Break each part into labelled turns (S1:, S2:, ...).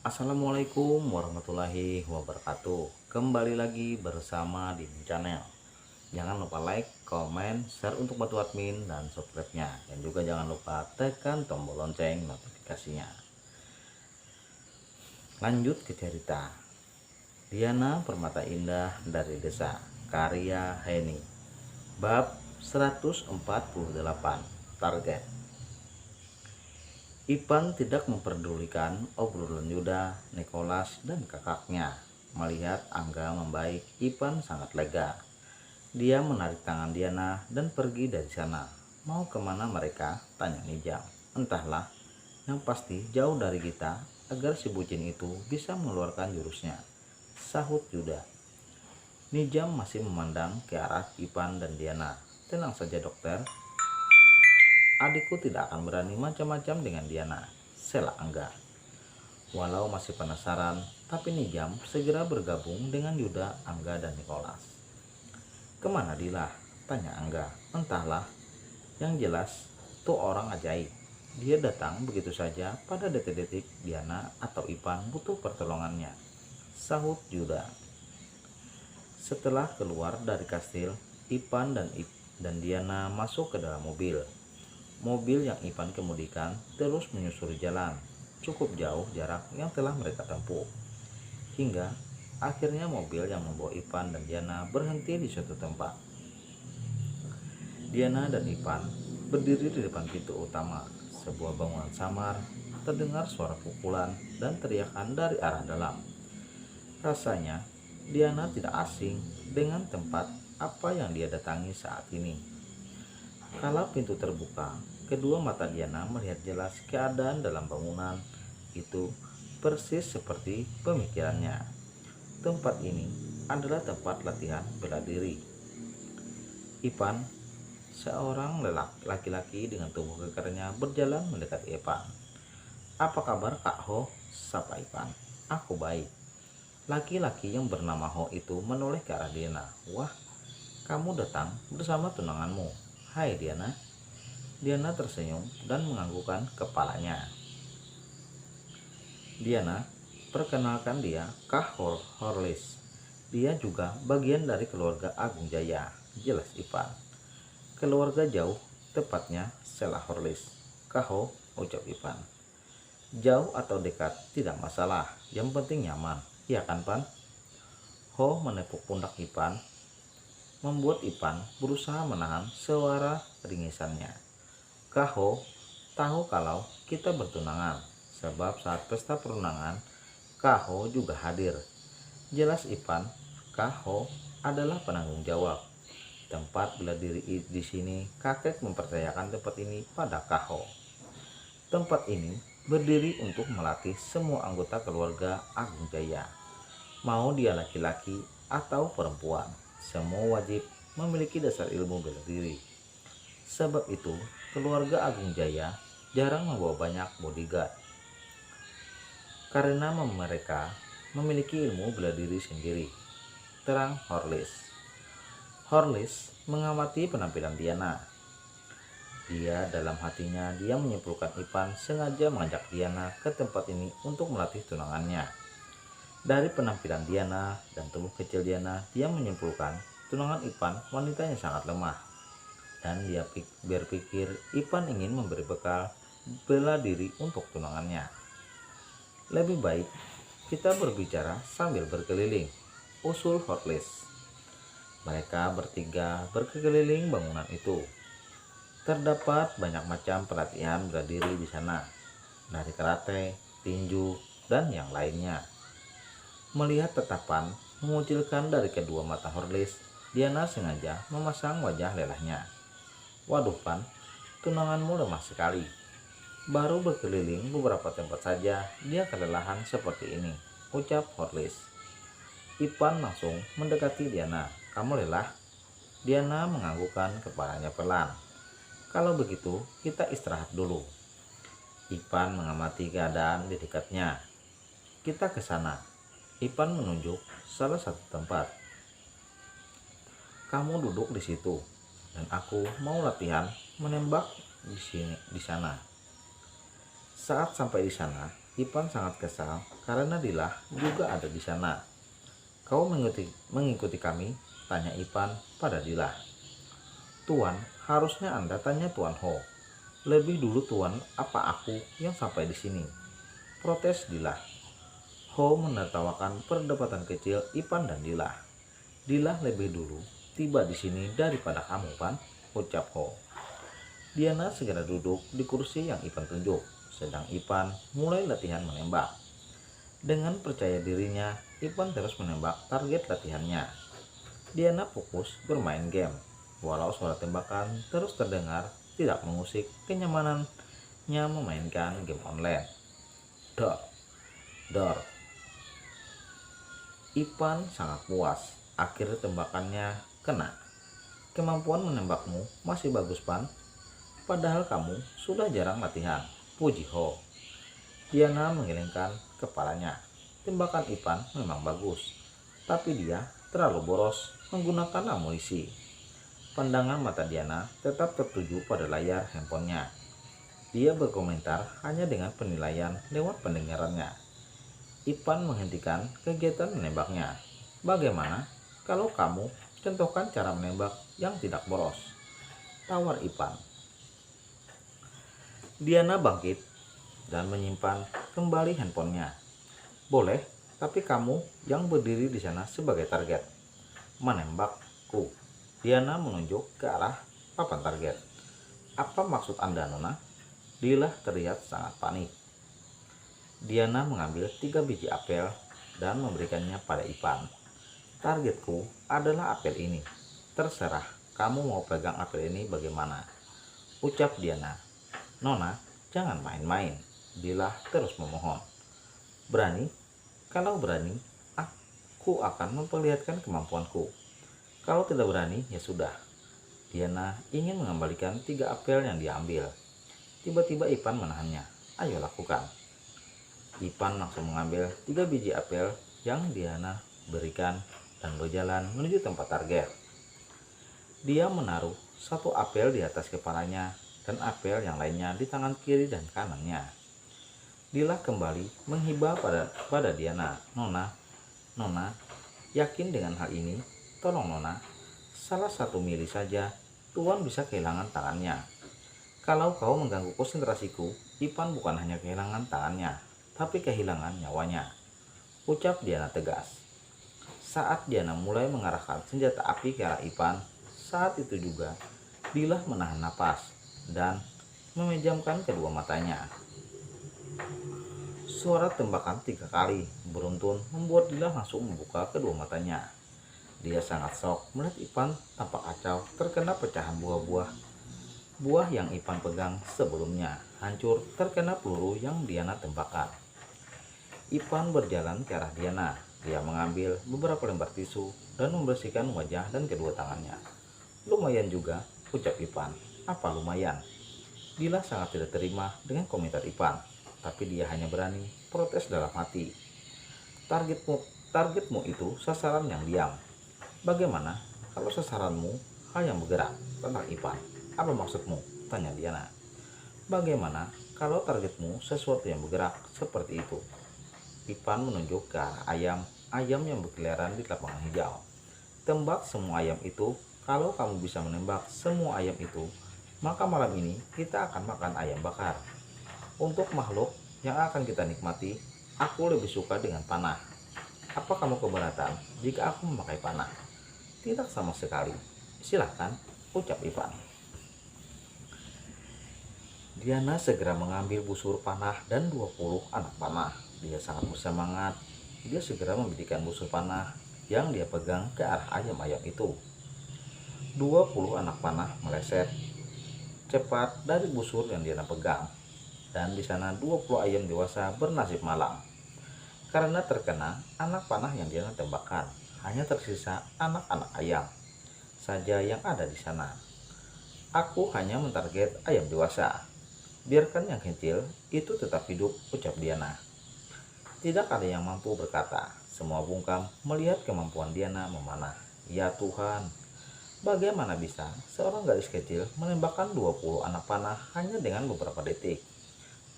S1: Assalamualaikum warahmatullahi wabarakatuh. Kembali lagi bersama di channel. Jangan lupa like, komen, share untuk bantu admin dan subscribe-nya. Dan juga jangan lupa tekan tombol lonceng notifikasinya. Lanjut ke cerita. Diana Permata Indah dari Desa, karya Heni. Bab 148. Target. Ipan tidak memperdulikan obrolan Yuda, Nicholas, dan kakaknya. Melihat Angga membaik, Ipan sangat lega. Dia menarik tangan Diana dan pergi dari sana. Mau kemana mereka? Tanya Nijam. Entahlah, yang pasti jauh dari kita agar si bucin itu bisa mengeluarkan jurusnya, sahut Yuda. Nijam masih memandang ke arah Ipan dan Diana. Tenang saja dokter, adikku tidak akan berani macam-macam dengan Diana, sela Angga. Walau masih penasaran, tapi Nijam segera bergabung dengan Yuda, Angga, dan Nicholas. Kemana Dila? Tanya Angga. Entahlah, yang jelas tuh orang ajaib. Dia datang begitu saja pada detik-detik Diana atau Ipan butuh pertolongannya, sahut Yuda. Setelah keluar dari kastil, Ipan dan Diana masuk ke dalam mobil. Mobil yang Ipan kemudikan terus menyusuri jalan. Cukup jauh jarak yang telah mereka tempuh. Hingga akhirnya mobil yang membawa Ipan dan Diana berhenti di suatu tempat. Diana dan Ipan berdiri di depan pintu utama. Sebuah bangunan samar, terdengar suara pukulan dan teriakan dari arah dalam. Rasanya Diana tidak asing dengan tempat apa yang dia datangi saat ini. Kala pintu terbuka, kedua mata Diana melihat jelas keadaan dalam bangunan itu persis seperti pemikirannya. Tempat ini adalah tempat latihan bela diri. Ipan, seorang laki-laki dengan tubuh kekernya, berjalan mendekati Ipan. Apa kabar Kak Ho? Sapa Ipan. Aku baik. Laki-laki yang bernama Ho itu menoleh ke arah Diana. Wah, kamu datang bersama tunanganmu. Hai Diana. Diana tersenyum dan menganggukkan kepalanya. Diana, perkenalkan dia Kah Horlis. Dia juga bagian dari keluarga Agung Jaya, jelas Ipan. Keluarga jauh, tepatnya Sela Horlis. Kaho, ucap Ipan. Jauh atau dekat tidak masalah, yang penting nyaman, ya kan Pan? Ho menepuk pundak Ipan, membuat Ipan berusaha menahan suara ringisannya. Kaho tahu kalau kita bertunangan, sebab saat pesta perundangan Kaho juga hadir. Jelas Ipan, Kaho adalah penanggung jawab tempat bela diri di sini. Kakek mempercayakan tempat ini pada Kaho. Tempat ini berdiri untuk melatih semua anggota keluarga Agung Jaya. Mau dia laki-laki atau perempuan, semua wajib memiliki dasar ilmu bela diri. Sebab itu, keluarga Agung Jaya jarang membawa banyak bodyguard. Karena mereka memiliki ilmu bela diri sendiri. Terang Horlis. Horlis mengamati penampilan Diana. Dalam hatinya dia menyimpulkan Ipan sengaja mengajak Diana ke tempat ini untuk melatih tunangannya. Dari penampilan Diana dan tubuh kecil Diana, dia menyimpulkan tunangan Ipan wanitanya sangat lemah. Dan dia berpikir Ipan ingin memberi bekal bela diri untuk tunangannya. Lebih baik kita berbicara sambil berkeliling, usul Horlis. Mereka bertiga berkeliling bangunan itu. Terdapat banyak macam pelatihan bela diri di sana, dari karate, tinju, dan yang lainnya. Melihat tatapan mengucilkan dari kedua mata Horlis, Diana sengaja memasang wajah lelahnya. Waduh Pan, tunanganmu lemah sekali. Baru berkeliling beberapa tempat saja dia kelelahan seperti ini, ucap Horlis. Ipan langsung mendekati Diana. Kamu lelah? Diana menganggukkan kepalanya pelan. Kalau begitu kita istirahat dulu. Ipan mengamati keadaan di dekatnya. Kita ke sana. Ipan menunjuk salah satu tempat. Kamu duduk di situ dan aku mau latihan menembak di sana. Saat sampai di sana, Ipan sangat kesal karena Dilah juga ada di sana. Kau mengikuti kami? Tanya Ipan pada Dilah. Tuan, harusnya Anda tanya Tuan Ho. Lebih dulu Tuan, apa aku yang sampai di sini? Protes Dilah. Ho menertawakan perdebatan kecil Ipan dan Dilah. Dilah lebih dulu tiba di sini daripada kamu, Pan, ucap Ho. Diana segera duduk di kursi yang Ipan tunjuk, sedang Ipan mulai latihan menembak. Dengan percaya dirinya, Ipan terus menembak target latihannya. Diana fokus bermain game, walau suara tembakan terus terdengar tidak mengusik kenyamanannya memainkan game online. Dor, dor. Ipan sangat puas, akhirnya tembakannya kena. Kemampuan menembakmu masih bagus, Pan. Padahal kamu sudah jarang latihan, puji Ho. Diana menggelengkan kepalanya. Tembakan Ipan memang bagus, tapi dia terlalu boros menggunakan amunisi. Pandangan mata Diana tetap tertuju pada layar handphonenya. Dia berkomentar hanya dengan penilaian lewat pendengarannya. Ipan menghentikan kegiatan menembaknya. Bagaimana kalau kamu contohkan cara menembak yang tidak boros? Tawar Ipan. Diana bangkit dan menyimpan kembali handphonenya. Boleh, tapi kamu yang berdiri di sana sebagai target. Menembakku. Diana menunjuk ke arah papan target. Apa maksud Anda, Nona? Dilah terlihat sangat panik. Diana mengambil 3 biji apel dan memberikannya pada Ipan. Targetku adalah apel ini. Terserah kamu mau pegang apel ini bagaimana, ucap Diana. Nona, jangan main-main. Dilah terus memohon. Berani? Kalau berani, aku akan memperlihatkan kemampuanku. Kalau tidak berani, ya sudah. Diana ingin mengembalikan 3 apel yang diambil. Tiba-tiba Ipan menahannya. Ayo lakukan. Ipan langsung mengambil 3 biji apel yang Diana berikan dan berjalan menuju tempat target. Dia menaruh 1 apel di atas kepalanya dan apel yang lainnya di tangan kiri dan kanannya. Dilah kembali menghibah pada Diana. Nona, yakin dengan hal ini? Tolong Nona, salah 1 mili saja, Tuan bisa kehilangan tangannya. Kalau kau mengganggu konsentrasiku, Ipan bukan hanya kehilangan tangannya, tapi kehilangan nyawanya, ucap Diana tegas. Saat Diana mulai mengarahkan senjata api ke arah Ipan, saat itu juga Dilah menahan napas dan memejamkan kedua matanya. Suara tembakan 3 kali beruntun membuat Dilah langsung membuka kedua matanya. Dia sangat shock melihat Ipan tampak kacau terkena pecahan buah yang Ipan pegang sebelumnya hancur terkena peluru yang Diana tembakkan. Ipan berjalan ke arah Diana. Dia mengambil beberapa lembar tisu dan membersihkan wajah dan kedua tangannya. Lumayan juga, ucap Ipan. Apa lumayan? Dilah sangat tidak terima dengan komentar Ipan, tapi dia hanya berani protes dalam hati. Targetmu itu sasaran yang diam. Bagaimana kalau sasaranmu hal yang bergerak? Tentang Ipan. Apa maksudmu? Tanya Diana. Bagaimana kalau targetmu sesuatu yang bergerak seperti itu? Ipan menunjuk ke arah ayam yang berkeliaran di lapangan hijau. Tembak semua ayam itu. Kalau kamu bisa menembak semua ayam itu, maka malam ini kita akan makan ayam bakar. Untuk makhluk yang akan kita nikmati, aku lebih suka dengan panah. Apa kamu keberatan jika aku memakai panah? Tidak sama sekali. Silakan, ucap Ipan. Diana segera mengambil busur panah dan 20 anak panah. Dia sangat bersemangat. Dia segera memberikan busur panah yang dia pegang ke arah ayam-ayam itu. 20 anak panah meleset cepat dari busur yang Diana pegang. Dan di sana 20 ayam dewasa bernasib malang. Karena terkena anak panah yang Diana tembakkan, hanya tersisa anak-anak ayam saja yang ada di sana. Aku hanya mentarget ayam dewasa. Biarkan yang kecil itu tetap hidup, ucap Diana. Tidak ada yang mampu berkata. Semua bungkam melihat kemampuan Diana memanah. Ya Tuhan, bagaimana bisa seorang gadis kecil menembakkan 20 anak panah hanya dengan beberapa detik?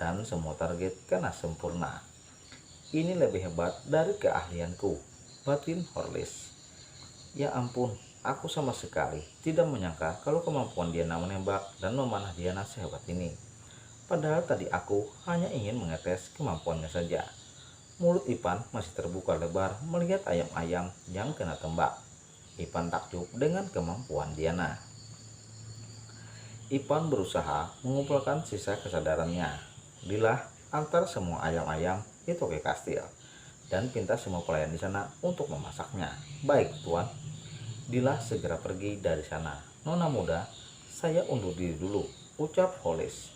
S1: dan semua target kena sempurna. Ini lebih hebat dari keahlianku, batin Horlis. Ya ampun, aku sama sekali tidak menyangka kalau kemampuan Diana menembak dan memanah Diana sehebat ini. Padahal tadi aku hanya ingin mengetes kemampuannya saja. Mulut Ipan masih terbuka lebar melihat ayam-ayam yang kena tembak. Ipan takjub dengan kemampuan Diana. Ipan berusaha mengumpulkan sisa kesadarannya. Dilah antar semua ayam-ayam itu ke kastil dan pinta semua pelayan di sana untuk memasaknya. Baik, Tuan. Dilah segera pergi dari sana. Nona muda, saya undur diri dulu, ucap Horlis.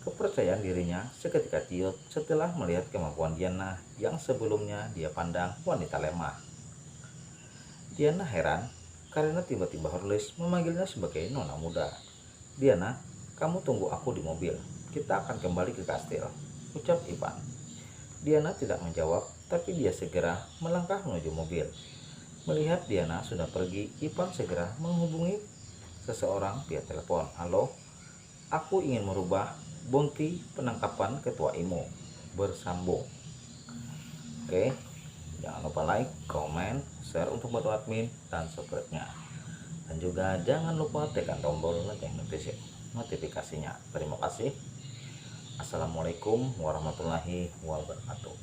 S1: Kepercayaan dirinya seketika ciut setelah melihat kemampuan Diana yang sebelumnya dia pandang wanita lemah. Diana heran karena tiba-tiba Horlis memanggilnya sebagai nona muda. Diana, kamu tunggu aku di mobil. Kita akan kembali ke kastil, ucap Ipan. Diana tidak menjawab, tapi dia segera melangkah menuju mobil. Melihat Diana sudah pergi, Ipan segera menghubungi seseorang via telepon. Halo, aku ingin merubah bounty penangkapan ketua IMO bersambung. Oke, jangan lupa like, komen, share untuk bantu admin dan subscribe-nya. Dan juga jangan lupa tekan tombol lonceng notifikasinya. Terima kasih. Assalamualaikum warahmatullahi wabarakatuh.